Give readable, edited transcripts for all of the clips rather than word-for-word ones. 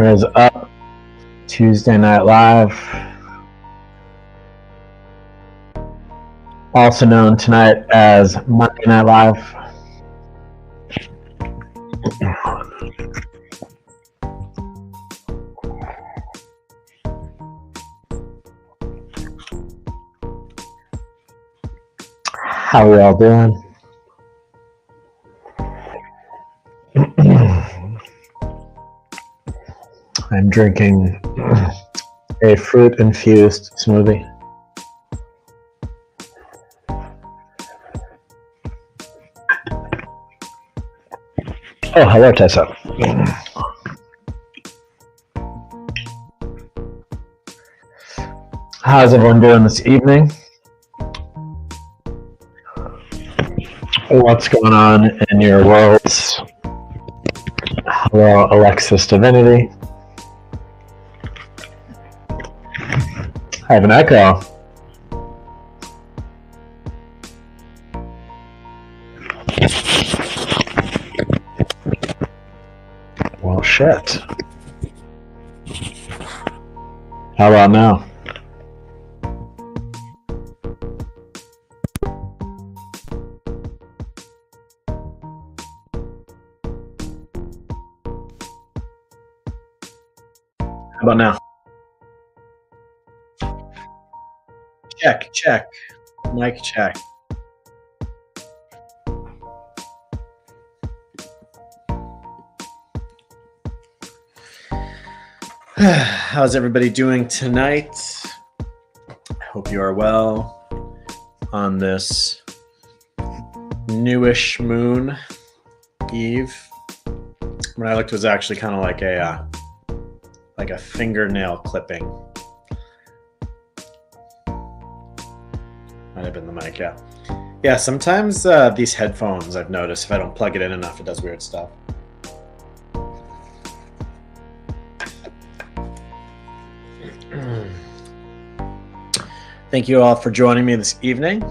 What is up? Tuesday Night Live, also known tonight as Monday Night Live. How are y'all doing? I'm drinking a fruit-infused smoothie. Oh, hello, Tessa. How's everyone doing this evening? What's going on in your worlds? Hello, Alexis Divinity. I have an echo. Well, shit. How about now? How about now? Check. Mic check. How's everybody doing tonight? I hope you are well on this newish moon eve. When I looked, it was actually kind of like a fingernail clipping. Might have been the mic, yeah. Yeah, sometimes these headphones, I've noticed, if I don't plug it in enough, it does weird stuff. Thank you all for joining me this evening.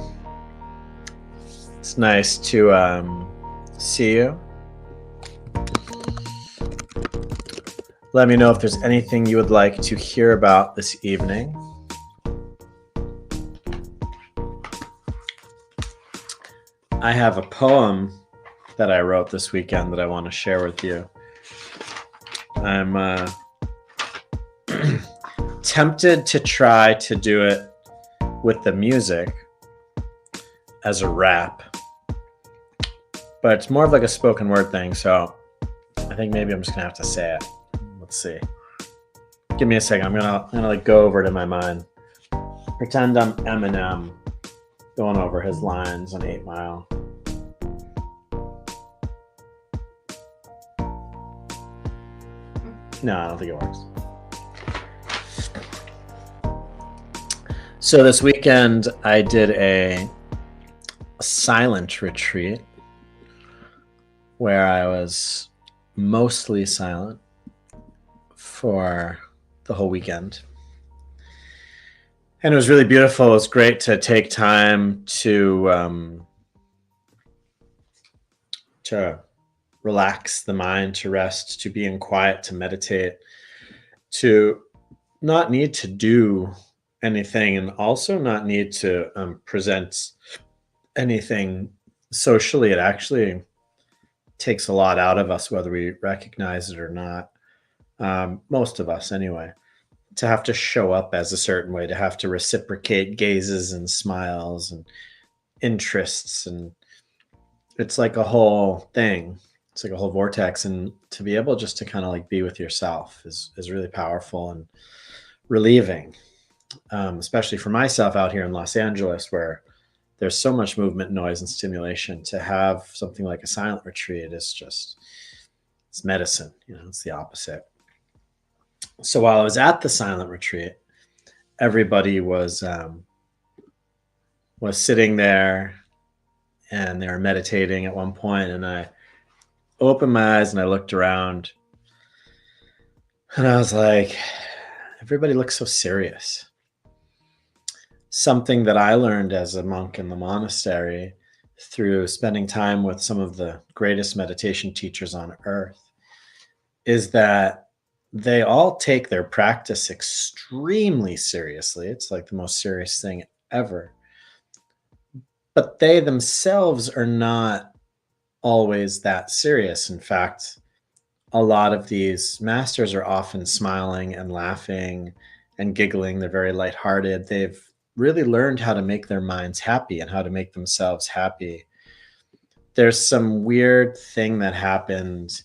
It's nice to see you. Let me know if there's anything you would like to hear about this evening. I have a poem that I wrote this weekend that I want to share with you. I'm tempted to try to do it with the music as a rap, but it's more of like a spoken word thing, so I think maybe I'm just gonna have to say it. Let's see. Give me a second. I'm gonna like go over to my mind. Pretend I'm Eminem going over his lines on 8 Mile. No, I don't think it works. So this weekend I did a silent retreat where I was mostly silent for the whole weekend. And it was really beautiful. It was great to take time to relax the mind, to rest, to be in quiet, to meditate, to not need to do anything, and also not need to present anything socially. It actually takes a lot out of us, whether we recognize it or not. Most of us anyway, to have to show up as a certain way, to have to reciprocate gazes and smiles and interests, and it's like a whole thing. It's like a whole vortex, and to be able just to kind of like be with yourself is really powerful and relieving, especially for myself out here in Los Angeles, where there's so much movement, noise, and stimulation. To have something like a silent retreat is just, it's medicine, you know, it's the opposite. So while I was at the silent retreat, everybody was sitting there and they were meditating at one point, and I opened my eyes and I looked around and I was like, everybody looks so serious. Something that I learned as a monk in the monastery through spending time with some of the greatest meditation teachers on earth is that they all take their practice extremely seriously. It's like the most serious thing ever. But they themselves are not always that serious. In fact, a lot of these masters are often smiling and laughing and giggling. They're very lighthearted. They've really learned how to make their minds happy and how to make themselves happy. There's some weird thing that happened.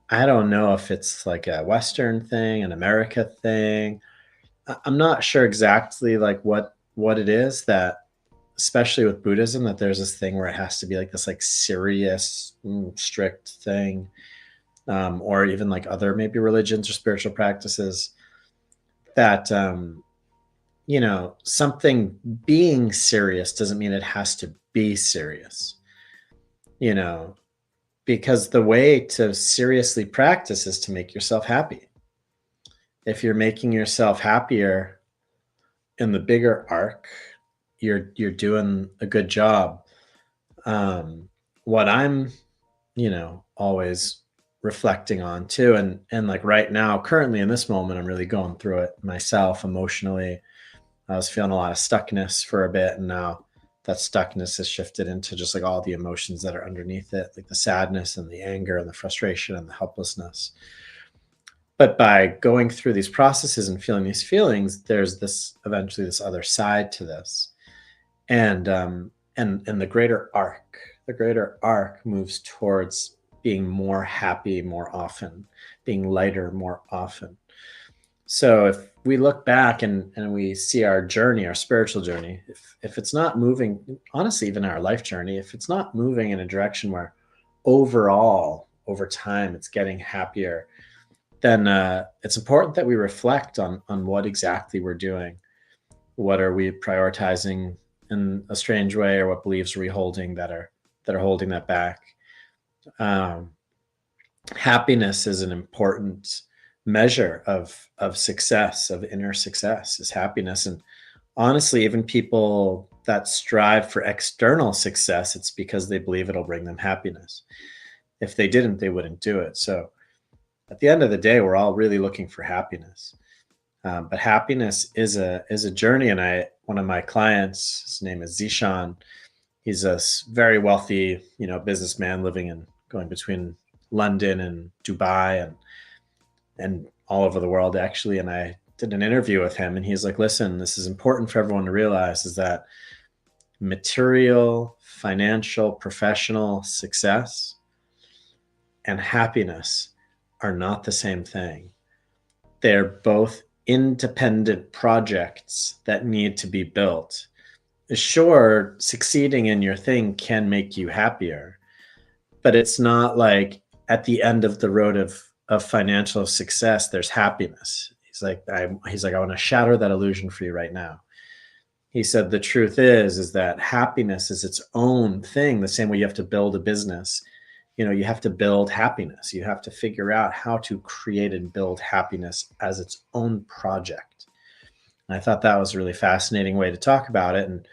I don't know if it's like a Western thing, an America thing. I'm not sure exactly like what it is that, especially with Buddhism, that there's this thing where it has to be like this like serious, strict thing, or even like other maybe religions or spiritual practices that something being serious doesn't mean it has to be serious, you know, because the way to seriously practice is to make yourself happy. If you're making yourself happier in the bigger arc, you're doing a good job. What I'm, always reflecting on too, and like right now, currently in this moment, I'm really going through it myself emotionally. I was feeling a lot of stuckness for a bit, and now that stuckness has shifted into just like all the emotions that are underneath it, like the sadness and the anger and the frustration and the helplessness. But by going through these processes and feeling these feelings, there's this eventually this other side to this. And the greater arc moves towards being more happy more often, being lighter more often. So if we look back and we see our journey, our spiritual journey, if it's not moving, honestly, even our life journey, if it's not moving in a direction where overall over time it's getting happier, then it's important that we reflect on what exactly we're doing. What are we prioritizing in a strange way, or what beliefs are we holding that are holding that back? Um, Happiness is an important measure of success, of inner success, is happiness. And honestly, even people that strive for external success, it's because they believe it'll bring them happiness. If they didn't, they wouldn't do it. So at the end of the day, we're all really looking for happiness. But happiness is a journey. And one of my clients, his name is Zishan. He's a very wealthy, businessman living and going between London and Dubai and all over the world actually. And I did an interview with him, and he's like, "Listen, this is important for everyone to realize is that material, financial, professional success and happiness are not the same thing. They're both independent projects that need to be built. Sure, succeeding in your thing can make you happier, but it's not like at the end of the road of financial success, there's happiness." He's like, "I want to shatter that illusion for you right now." He said, "The truth is that happiness is its own thing. The same way you have to build a business, you have to build happiness. You have to figure out how to create and build happiness as its own project." And I thought that was a really fascinating way to talk about it. And,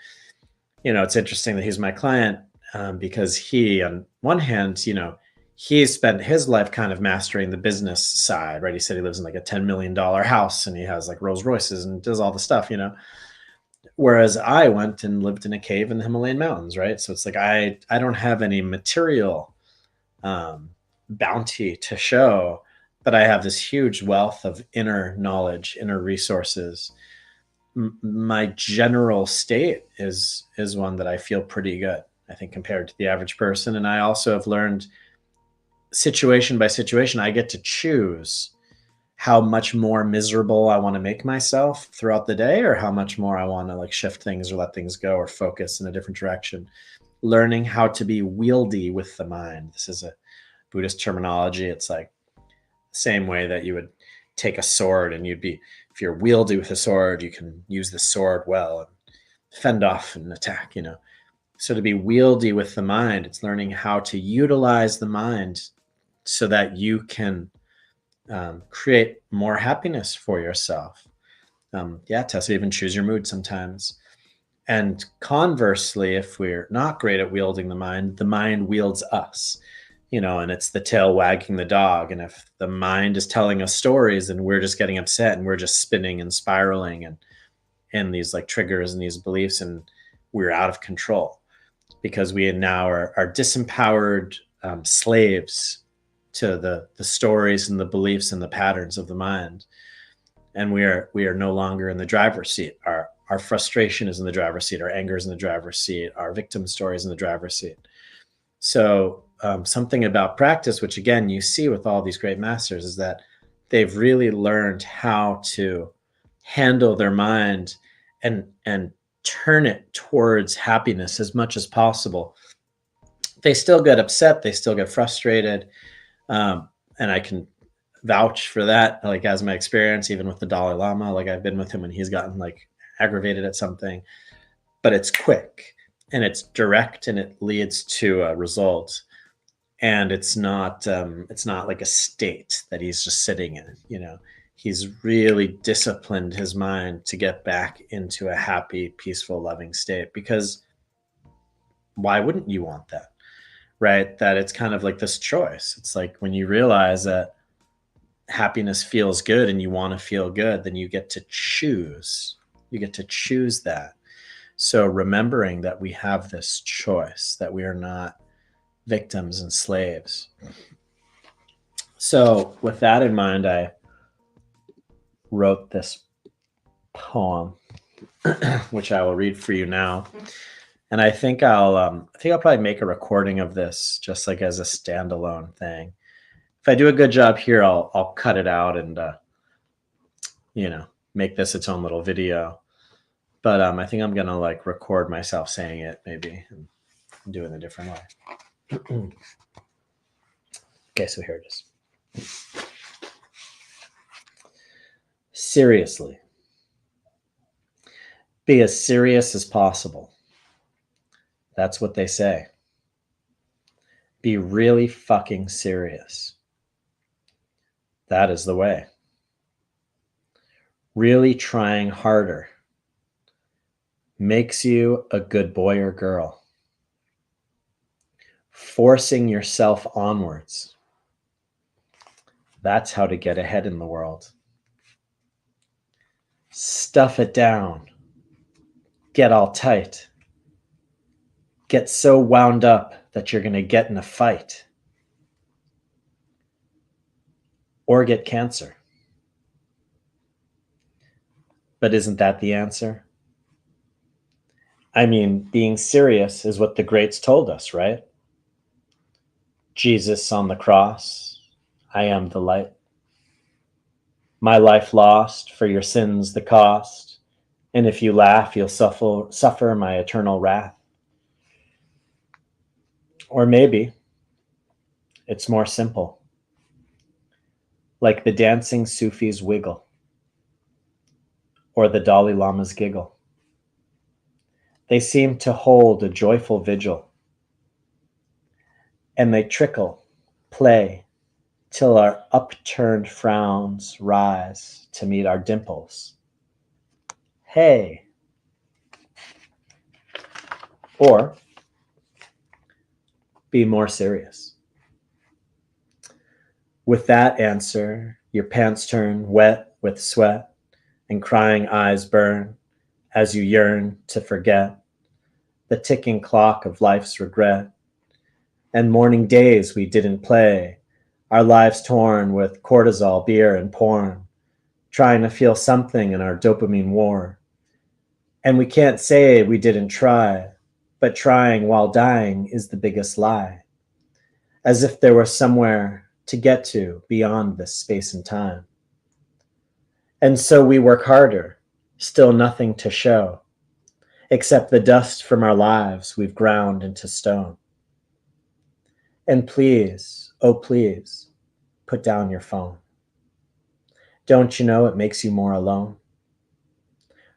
it's interesting that he's my client, because he, on one hand, he's spent his life kind of mastering the business side, right? He said he lives in like a $10 million house and he has like Rolls Royces and does all the stuff. Whereas I went and lived in a cave in the Himalayan mountains, right? So it's like I don't have any material bounty to show, but I have this huge wealth of inner knowledge, inner resources. My general state is one that I feel pretty good, I think, compared to the average person. And I also have learned, situation by situation, I get to choose how much more miserable I want to make myself throughout the day, or how much more I want to like shift things or let things go or focus in a different direction. Learning how to be wieldy with the mind. This is a Buddhist terminology. It's like the same way that you would take a sword and if you're wieldy with a sword, you can use the sword well and fend off an attack. So to be wieldy with the mind, it's learning how to utilize the mind so that you can create more happiness for yourself. Yeah, Tessa, even choose your mood sometimes. And conversely, if we're not great at wielding the mind wields us. and it's the tail wagging the dog. And if the mind is telling us stories and we're just getting upset and we're just spinning and spiraling and these like triggers and these beliefs, and we're out of control because we now are disempowered slaves to the stories and the beliefs and the patterns of the mind. And we are no longer in the driver's seat. Our frustration is in the driver's seat. Our anger is in the driver's seat. Our victim story is in the driver's seat. So something about practice, which again you see with all these great masters, is that they've really learned how to handle their mind and turn it towards happiness as much as possible. They still get upset, they still get frustrated, and I can vouch for that, like as my experience, even with the Dalai Lama. Like I've been with him when he's gotten like aggravated at something, but it's quick and it's direct and it leads to a result. And it's not like a state that he's just sitting in. He's really disciplined his mind to get back into a happy, peaceful, loving state, because why wouldn't you want that? Right? That it's kind of like this choice. It's like when you realize that happiness feels good and you want to feel good, then you get to choose. You get to choose that. So remembering that we have this choice, that we are not victims and slaves. So with that in mind, I wrote this poem, which I will read for you now. And I think I'll probably make a recording of this just like as a standalone thing. If I do a good job here, I'll cut it out and make this its own little video. But I think I'm gonna like record myself saying it maybe and do it in a different way. Okay, so here it is. Seriously. Be as serious as possible. That's what they say. Be really fucking serious. That is the way. Really trying harder makes you a good boy or girl. Forcing yourself onwards. That's how to get ahead in the world. Stuff it down. Get all tight. Get so wound up that you're going to get in a fight. Or get cancer. But isn't that the answer? I mean, being serious is what the greats told us, right? Jesus on the cross, I am the light. My life lost, for your sins the cost. And if you laugh, you'll suffer my eternal wrath. Or maybe it's more simple. Like the dancing Sufis wiggle. Or the Dalai Lama's giggle. They seem to hold a joyful vigil. And they trickle, play, till our upturned frowns rise to meet our dimples. Hey. Or be more serious. With that answer, your pants turn wet with sweat and crying eyes burn as you yearn to forget the ticking clock of life's regret and morning days we didn't play, our lives torn with cortisol, beer, and porn, trying to feel something in our dopamine war. And we can't say we didn't try, but trying while dying is the biggest lie. As if there were somewhere to get to beyond this space and time. And so we work harder, still nothing to show, except the dust from our lives we've ground into stone. And please, oh please, put down your phone. Don't you know it makes you more alone?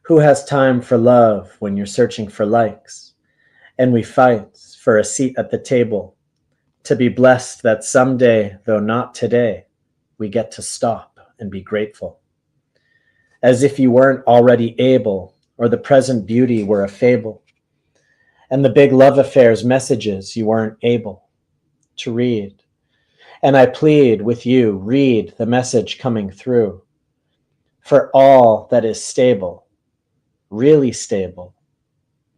Who has time for love when you're searching for likes? And we fight for a seat at the table, to be blessed that someday, though not today, we get to stop and be grateful. As if you weren't already able, or the present beauty were a fable, and the big love affairs messages you weren't able to read And I plead with you, read the message coming through. For all that is stable, really stable,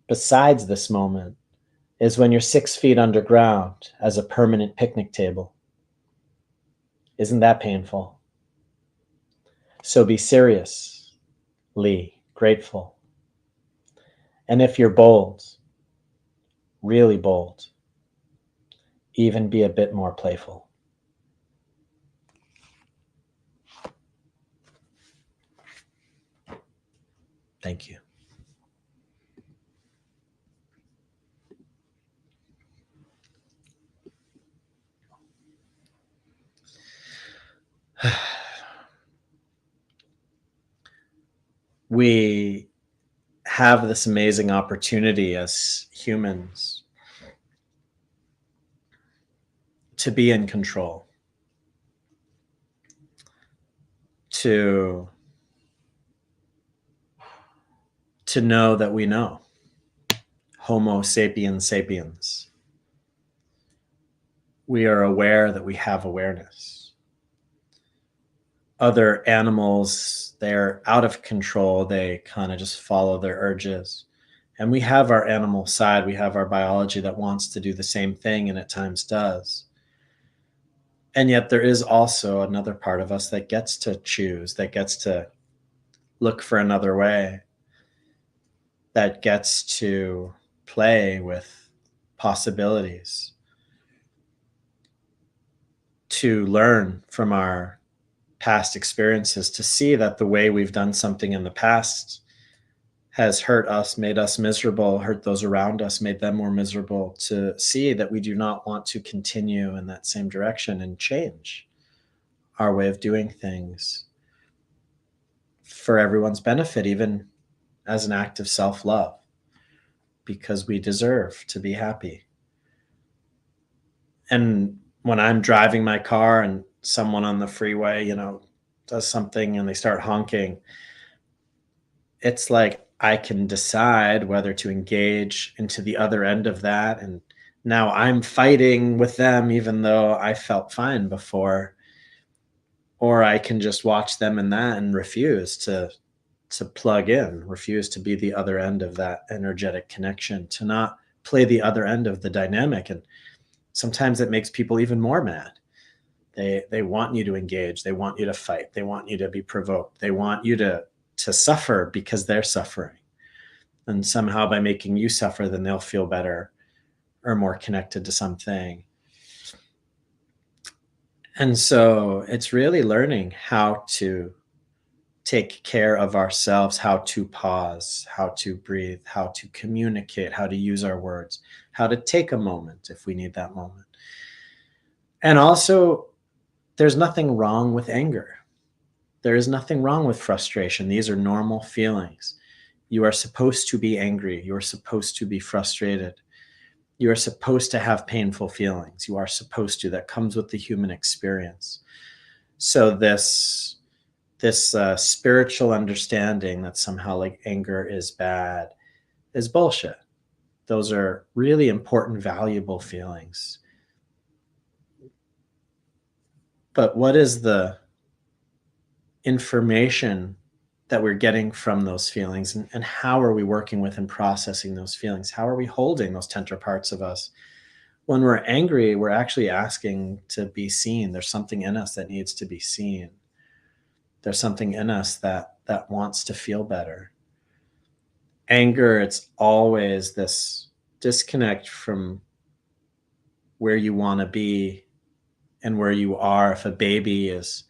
besides this moment, is when you're 6 feet underground as a permanent picnic table. Isn't that painful? So be seriously grateful. And if you're bold, really bold, even be a bit more playful. Thank you. We have this amazing opportunity as humans to be in control, to know that we know. Homo sapiens sapiens. We are aware that we have awareness. Other animals, they're out of control. They kind of just follow their urges. And we have our animal side. We have our biology that wants to do the same thing and at times does. And yet there is also another part of us that gets to choose, that gets to look for another way, that gets to play with possibilities, to learn from our past experiences, to see that the way we've done something in the past has hurt us, made us miserable, hurt those around us, made them more miserable, to see that we do not want to continue in that same direction and change our way of doing things for everyone's benefit, even as an act of self-love, because we deserve to be happy. And when I'm driving my car and someone on the freeway, does something and they start honking, it's like I can decide whether to engage into the other end of that. And now I'm fighting with them, even though I felt fine before. Or I can just watch them in that and refuse to plug in, refuse to be the other end of that energetic connection, to not play the other end of the dynamic. And sometimes it makes people even more mad. They want you to engage. They want you to fight. They want you to be provoked. They want you to suffer because they're suffering. And somehow by making you suffer, then they'll feel better or more connected to something. And so it's really learning how to take care of ourselves, how to pause, how to breathe, how to communicate, how to use our words, how to take a moment if we need that moment. And also, there's nothing wrong with anger. There is nothing wrong with frustration. These are normal feelings. You are supposed to be angry. You are supposed to be frustrated. You are supposed to have painful feelings. You are supposed to. That comes with the human experience. So this spiritual understanding that somehow like anger is bad is bullshit. Those are really important, valuable feelings. But what is the information that we're getting from those feelings, and how are we working with and processing those feelings? How are we holding those tender parts of us? When we're angry, we're actually asking to be seen. There's something in us that needs to be seen. There's something in us that wants to feel better. Anger, it's always this disconnect from where you want to be and where you are. If a baby is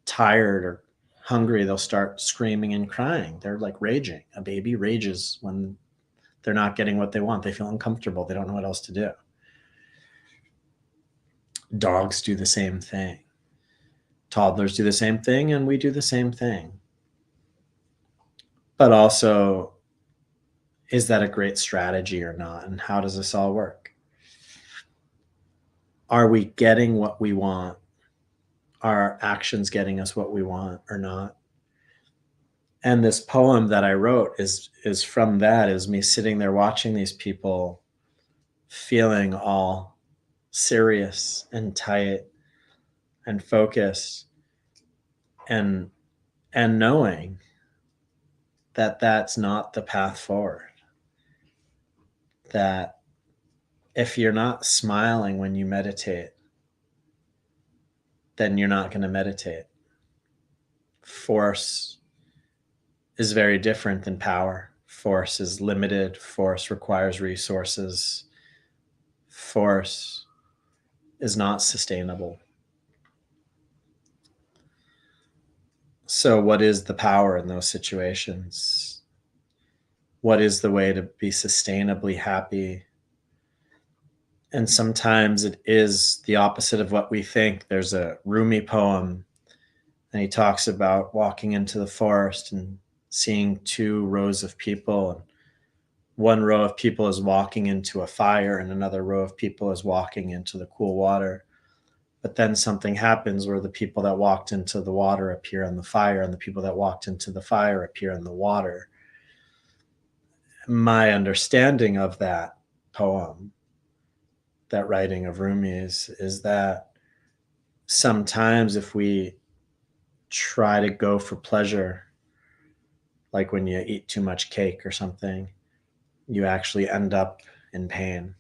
tired or hungry, they'll start screaming and crying. They're like raging. A baby rages when they're not getting what they want. They feel uncomfortable. They don't know what else to do. Dogs do the same thing. Toddlers do the same thing, and we do the same thing. But also, is that a great strategy or not? And how does this all work? Are we getting what we want? Are our actions getting us what we want or not? And this poem that I wrote is from that, is me sitting there watching these people feeling all serious and tight, and focused, and knowing that that's not the path forward. That if you're not smiling when you meditate, then you're not going to meditate. Force is very different than power. Force is limited. Force requires resources. Force is not sustainable. So what is the power in those situations? What is the way to be sustainably happy? And sometimes it is the opposite of what we think. There's a Rumi poem, and he talks about walking into the forest and seeing two rows of people, and one row of people is walking into a fire and another row of people is walking into the cool water. But then something happens where the people that walked into the water appear in the fire, and the people that walked into the fire appear in the water. My understanding of that poem, that writing of Rumi's, is that sometimes if we try to go for pleasure, like when you eat too much cake or something, you actually end up in pain.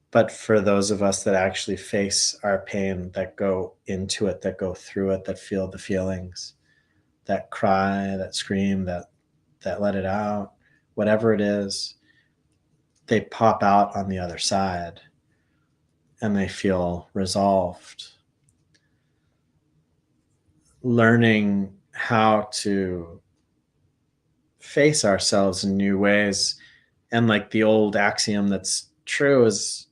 But for those of us that actually face our pain, that go into it, that go through it, that feel the feelings, that cry, that scream, that let it out, whatever it is, they pop out on the other side and they feel resolved. Learning how to face ourselves in new ways, and like the old axiom that's true is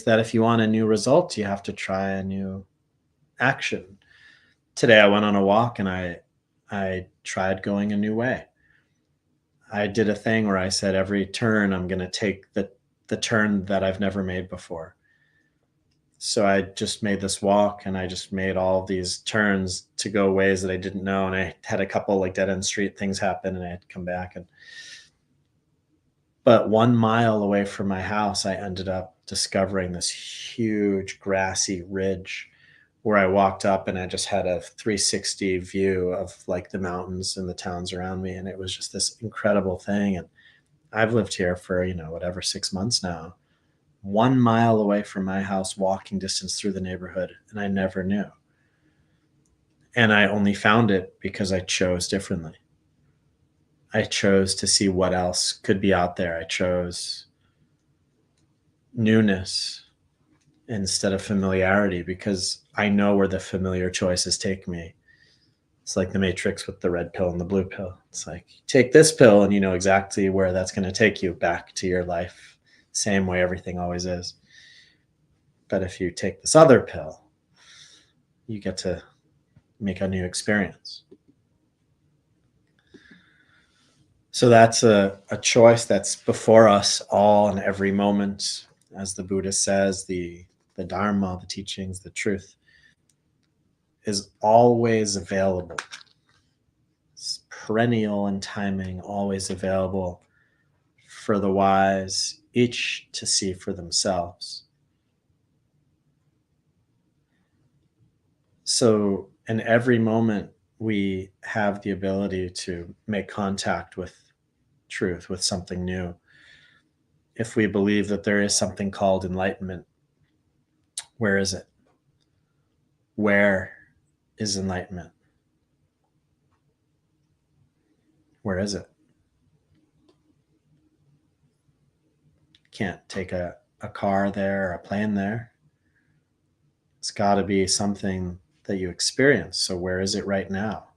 that if you want a new result, you have to try a new action. Today I went on a walk and I tried going a new way. I did a thing where I said every turn I'm going to take the turn that I've never made before. So I just made this walk and I just made all these turns to go ways that I didn't know. And I had a couple like dead end street things happen and I had to come back. But 1 mile away from my house, I ended up discovering this huge grassy ridge where I walked up and I just had a 360 view of like the mountains and the towns around me. And it was just this incredible thing. And I've lived here for, 6 months now, 1 mile away from my house, walking distance through the neighborhood. And I never knew. And I only found it because I chose differently. I chose to see what else could be out there. I chose newness instead of familiarity because I know where the familiar choices take me. It's like the Matrix with the red pill and the blue pill. It's like, take this pill and you know exactly where that's going to take you back to your life. Same way everything always is. But if you take this other pill, you get to make a new experience. So that's a choice that's before us all and every moment. As the Buddha says, the Dharma, the teachings, the truth is always available. It's perennial in timing, always available for the wise, each to see for themselves. So in every moment, we have the ability to make contact with truth, with something new. If we believe that there is something called enlightenment, where is it? Where is enlightenment? Where is it? Can't take a car there or a plane there. It's got to be something that you experience. So where is it right now?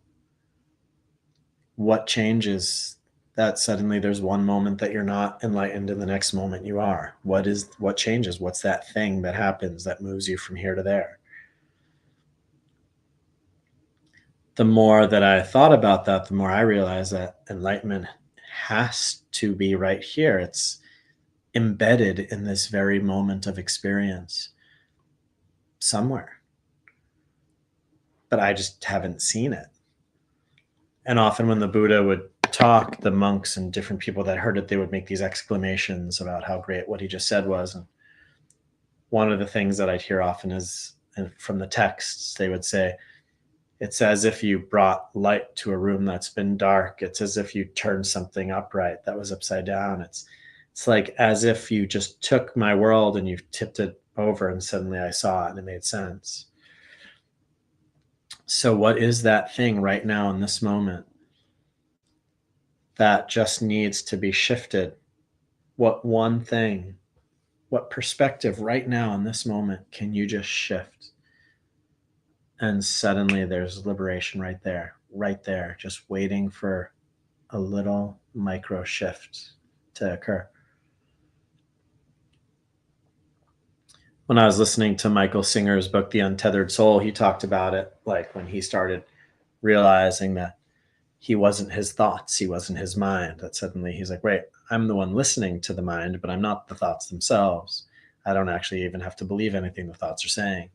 What changes that suddenly there's one moment that you're not enlightened and the next moment you are? What changes? What's that thing that happens that moves you from here to there? The more that I thought about that, the more I realized that enlightenment has to be right here. It's embedded in this very moment of experience somewhere. But I just haven't seen it. And often when the Buddha would talk, the monks and different people that heard it, they would make these exclamations about how great what he just said was. And one of the things that I'd hear often is And from the texts, they would say, it's as if you brought light to a room that's been dark. It's as if you turned something upright that was upside down. It's like as if you just took my world and you tipped it over and suddenly I saw it and it made sense. So what is that thing right now in this moment that just needs to be shifted? What one thing, what perspective right now in this moment can you just shift? And suddenly there's liberation right there, just waiting for a little micro shift to occur. When I was listening to Michael Singer's book, The Untethered Soul, he talked about it like when he started realizing that he wasn't his thoughts, he wasn't his mind, that suddenly he's like, wait, I'm the one listening to the mind, but I'm not the thoughts themselves. I don't actually even have to believe anything the thoughts are saying.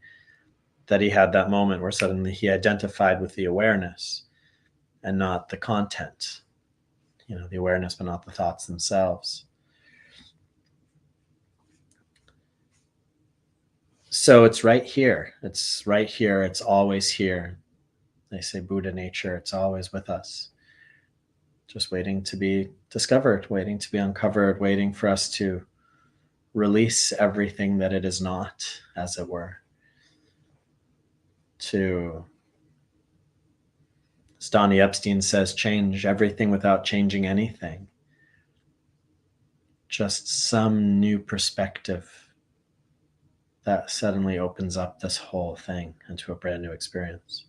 That he had that moment where suddenly he identified with the awareness and not the content, the awareness, but not the thoughts themselves. So it's right here. It's right here. It's always here. They say Buddha nature, it's always with us. Just waiting to be discovered, waiting to be uncovered, waiting for us to release everything that it is not, as it were. To, as Donnie Epstein says, change everything without changing anything. Just some new perspective that suddenly opens up this whole thing into a brand new experience.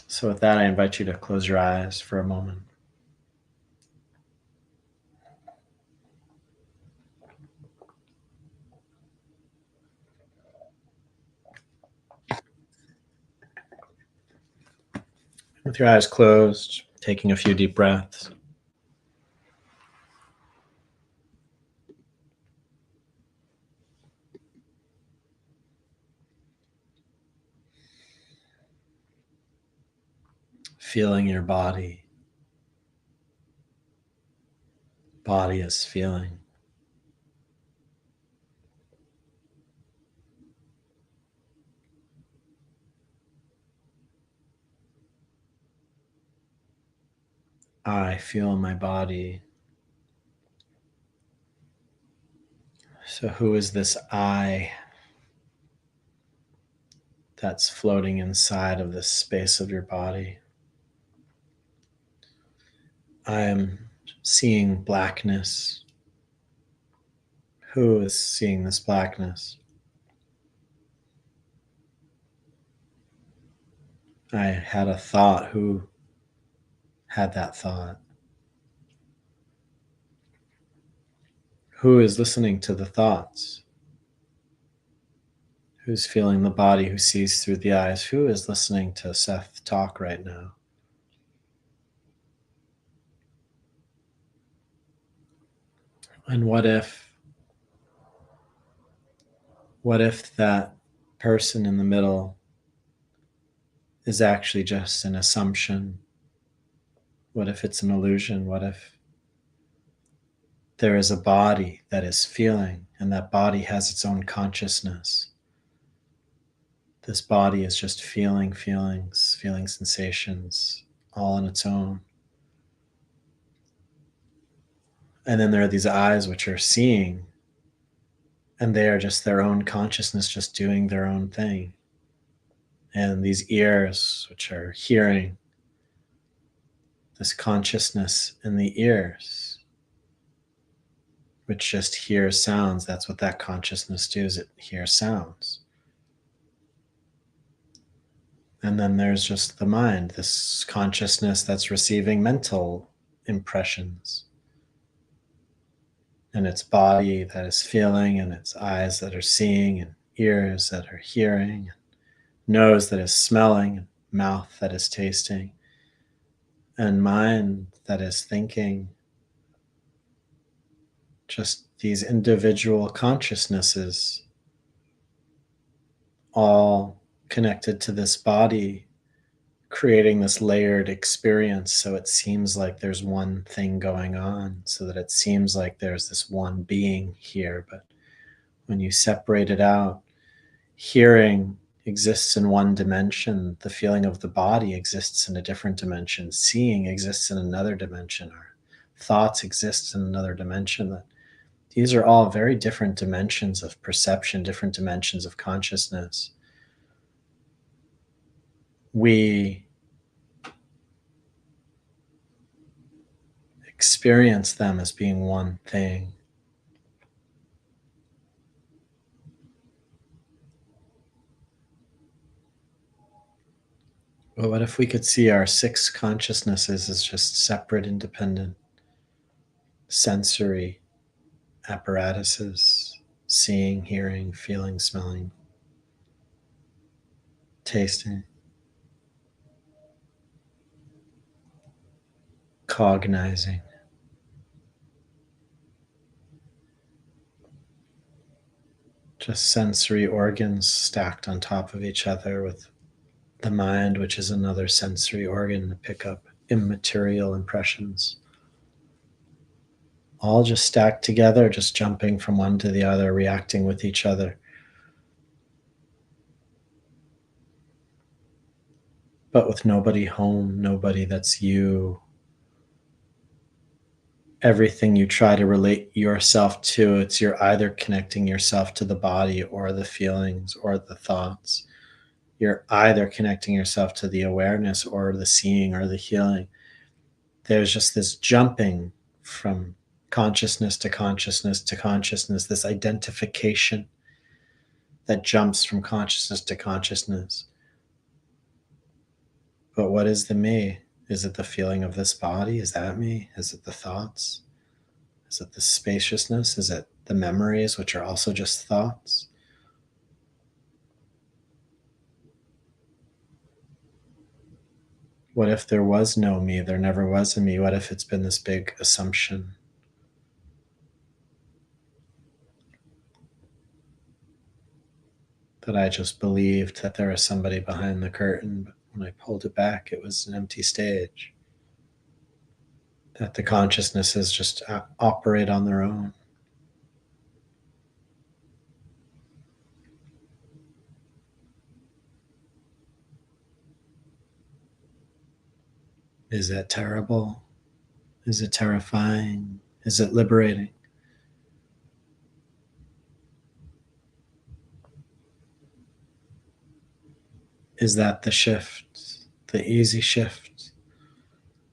So with that, I invite you to close your eyes for a moment. With your eyes closed, taking a few deep breaths. Feeling your body. Body is feeling. I feel my body. So who is this I that's floating inside of this space of your body? I am seeing blackness. Who is seeing this blackness? I had a thought. Who had that thought? Who is listening to the thoughts? Who's feeling the body? Who sees through the eyes? Who is listening to Seth talk right now? And what if that person in the middle is actually just an assumption? What if it's an illusion? What if there is a body that is feeling and that body has its own consciousness? This body is just feeling feelings, feeling sensations all on its own. And then there are these eyes which are seeing, and they are just their own consciousness, just doing their own thing. And these ears which are hearing, this consciousness in the ears which just hears sounds. That's what that consciousness does. It hears sounds. And then there's just the mind, this consciousness that's receiving mental impressions. And its body that is feeling, and its eyes that are seeing, and ears that are hearing, and nose that is smelling, and mouth that is tasting, and mind that is thinking. Just these individual consciousnesses, all connected to this body, creating this layered experience so it seems like there's one thing going on, so that it seems like there's this one being here. But when you separate it out, hearing exists in one dimension, the feeling of the body exists in a different dimension, seeing exists in another dimension, or thoughts exist in another dimension. That these are all very different dimensions of perception, different dimensions of consciousness. We experience them as being one thing. But what if we could see our six consciousnesses as just separate, independent sensory apparatuses: seeing, hearing, feeling, smelling, tasting, cognizing. Just sensory organs stacked on top of each other, with the mind, which is another sensory organ to pick up immaterial impressions. All just stacked together, just jumping from one to the other, reacting with each other. But with nobody home, nobody that's you. Everything you try to relate yourself to, it's you're either connecting yourself to the body or the feelings or the thoughts. You're either connecting yourself to the awareness or the seeing or the healing. There's just this jumping from consciousness to consciousness to consciousness, this identification that jumps from consciousness to consciousness. But what is the me? Is it the feeling of this body? Is that me? Is it the thoughts? Is it the spaciousness? Is it the memories, which are also just thoughts? What if there was no me? There never was a me. What if it's been this big assumption? That I just believed that there was somebody behind the curtain, but when I pulled it back, it was an empty stage. That the consciousnesses just operate on their own. Is that terrible? Is it terrifying? Is it liberating? Is that the shift, the easy shift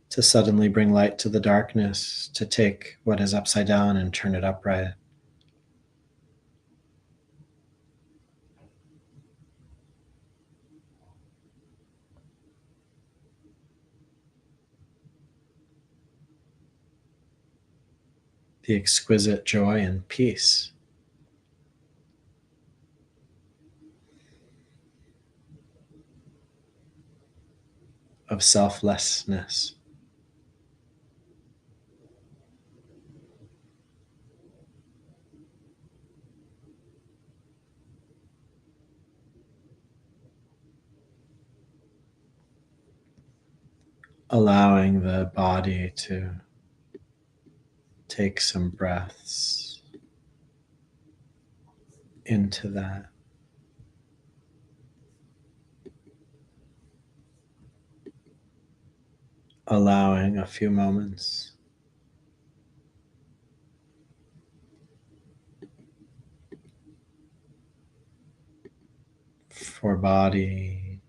to suddenly bring light to the darkness, to take what is upside down and turn it upright? The exquisite joy and peace of selflessness. Allowing the body to take some breaths into that. Allowing a few moments for body,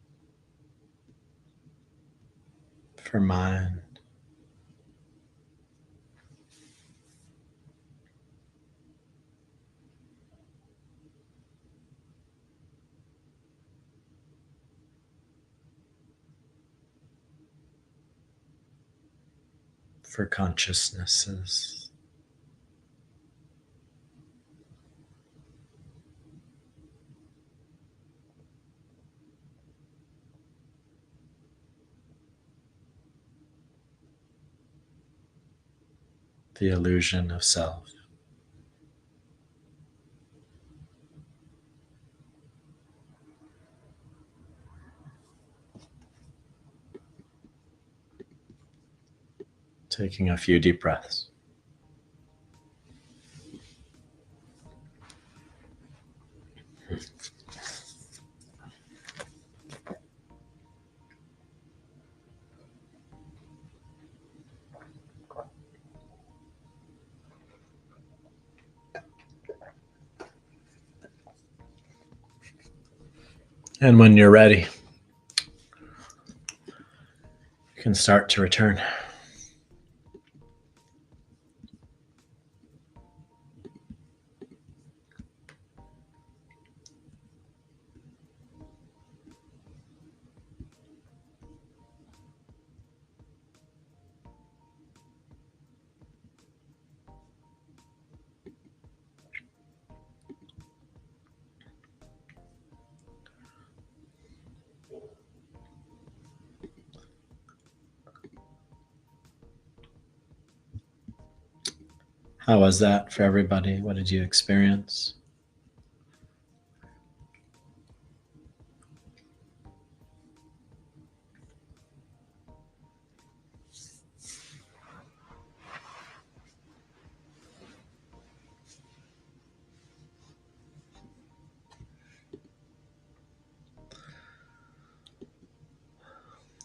for mind, for consciousnesses. The illusion of self. Taking a few deep breaths. And when you're ready, you can start to return. How was that for everybody? What did you experience?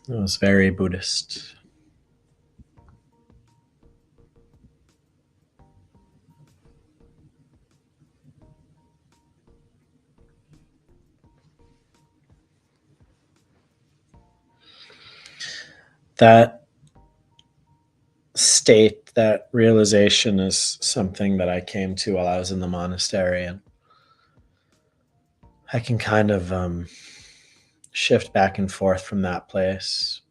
It was very Buddhist. That state, that realization is something that I came to while I was in the monastery, and I can kind of shift back and forth from that place.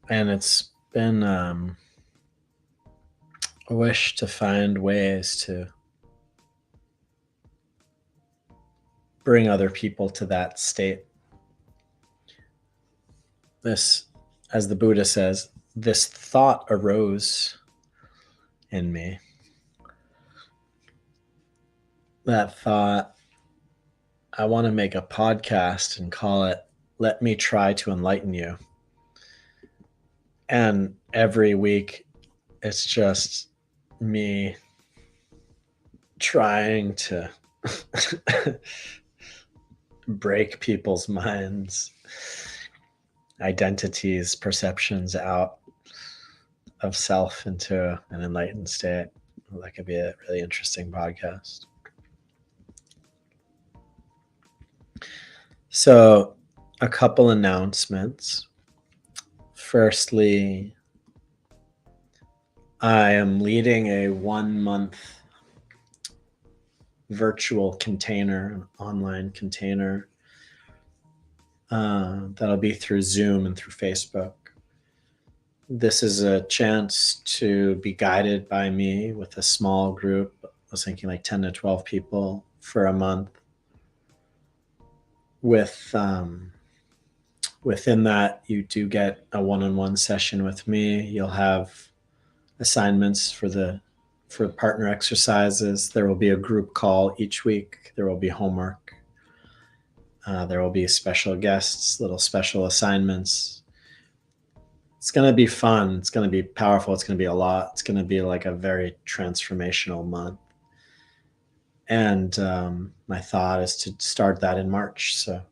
And it's been a wish to find ways to bring other people to that state. This, as the Buddha says, this thought arose in me. That thought, I want to make a podcast and call it Let Me Try to Enlighten You. And every week, it's just me trying to break people's minds, identities, perceptions out of self into an enlightened state. That could be a really interesting podcast. So, a couple announcements. Firstly, I am leading a 1-month virtual container, an online container, that'll be through Zoom and through Facebook. This is a chance to be guided by me with a small group. I was thinking like 10 to 12 people for a month. Within that, you do get a one-on-one session with me. You'll have assignments for partner exercises. There will be a group call each week. There will be homework. There will be special guests, little special assignments. It's going to be fun. It's going to be powerful. It's going to be a lot. It's going to be like a very transformational month. And my thought is to start that in March. So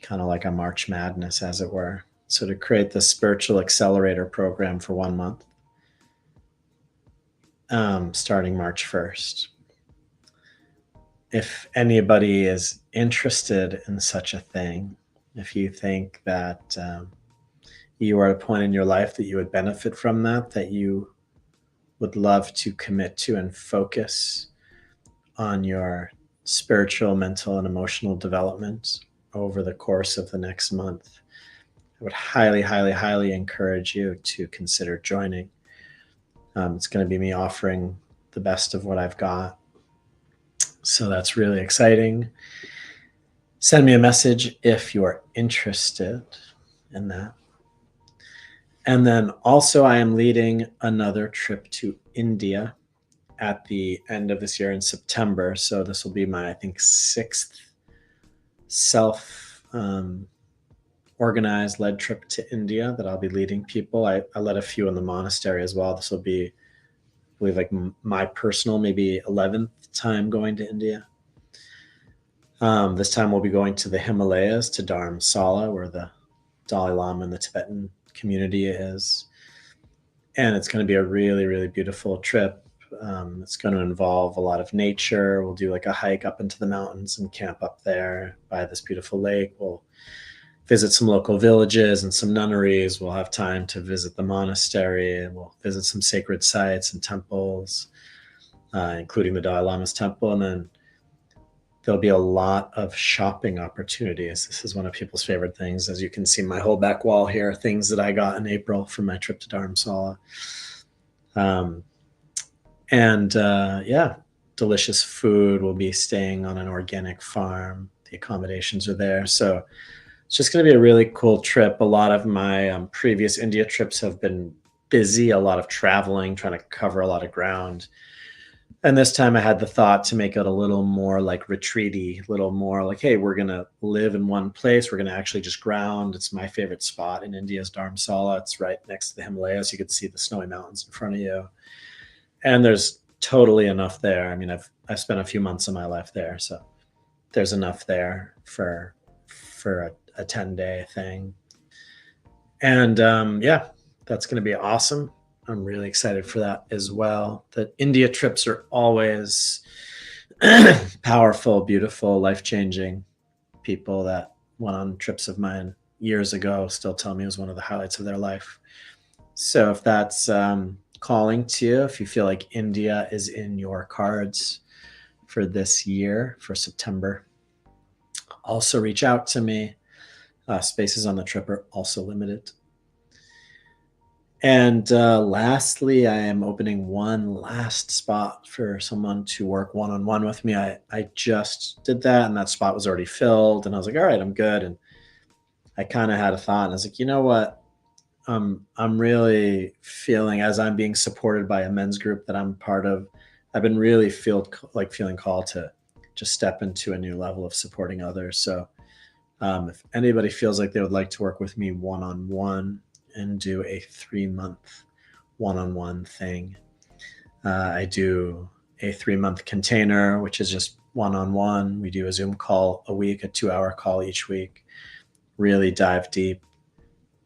kind of like a March Madness, as it were. So to create the Spiritual Accelerator program for 1 month, starting March 1st. If anybody is interested in such a thing, if you think that you are at a point in your life that you would benefit from that you would love to commit to and focus on your spiritual, mental, and emotional development over the course of the next month, I would highly, highly, highly encourage you to consider joining. It's going to be me offering the best of what I've got. So that's really exciting. Send me a message if you are interested in that. And then also I am leading another trip to India at the end of this year in September. So this will be my, I think, sixth self organized led trip to India that I'll be leading people. I led a few in the monastery as well. This will be, I believe, like my personal, maybe 11th time going to India. This time we'll be going to the Himalayas, to Dharamsala, where the Dalai Lama and the Tibetan community is. And it's going to be a really, really beautiful trip. It's going to involve a lot of nature. We'll do like a hike up into the mountains and camp up there by this beautiful lake. We'll visit some local villages and some nunneries. We'll have time to visit the monastery, and we'll visit some sacred sites and temples, including the Dalai Lama's temple. And then there'll be a lot of shopping opportunities. This is one of people's favorite things. As you can see, my whole back wall here, things that I got in April from my trip to Dharamsala. Yeah, delicious food. We'll be staying on an organic farm. The accommodations are there. So it's just going to be a really cool trip. A lot of my previous India trips have been busy, a lot of traveling, trying to cover a lot of ground. And this time I had the thought to make it a little more like retreaty, a little more like, hey, we're going to live in one place. We're going to actually just ground. It's my favorite spot in India's Dharamsala. It's right next to the Himalayas. You could see the snowy mountains in front of you. And there's totally enough there. I mean, I've spent a few months of my life there, so there's enough there for a 10-day thing. And yeah, that's going to be awesome. I'm really excited for that as well. The India trips are always powerful, beautiful, life-changing. People that went on trips of mine years ago still tell me it was one of the highlights of their life. So if that's calling to you, if you feel like India is in your cards for this year, for September, also reach out to me. Spaces on the trip are also limited. And lastly, I am opening one last spot for someone to work one-on-one with me. I just did that, and that spot was already filled. And I was like, all right, I'm good. And I kind of had a thought, and I was like, you know what? I'm really feeling, as I'm being supported by a men's group that I'm part of, I've been really feeling called to just step into a new level of supporting others. So if anybody feels like they would like to work with me one-on-one and do a 3-month one-on-one thing, I do a 3-month container, which is just one-on-one. We do a Zoom call a week, a 2-hour call each week, really dive deep,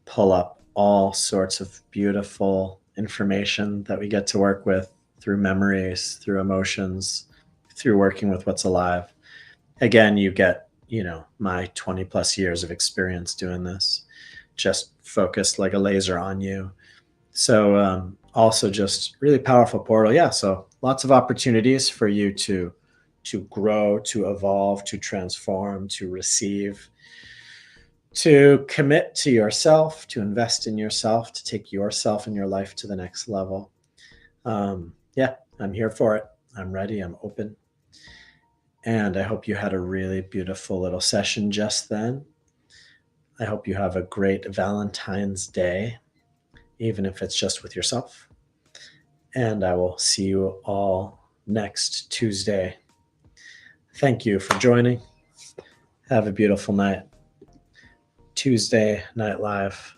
pull up all sorts of beautiful information that we get to work with through memories, through emotions, through working with what's alive. Again, you get, my 20 plus years of experience doing this, just focused like a laser on you. So also just really powerful portal. Yeah. So lots of opportunities for you to grow, to evolve, to transform, to receive, to commit to yourself, to invest in yourself, to take yourself and your life to the next level. Yeah, I'm here for it. I'm ready. I'm open. And I hope you had a really beautiful little session just then. I hope you have a great Valentine's Day, even if it's just with yourself. And I will see you all next Tuesday. Thank you for joining. Have a beautiful night. Tuesday Night Live.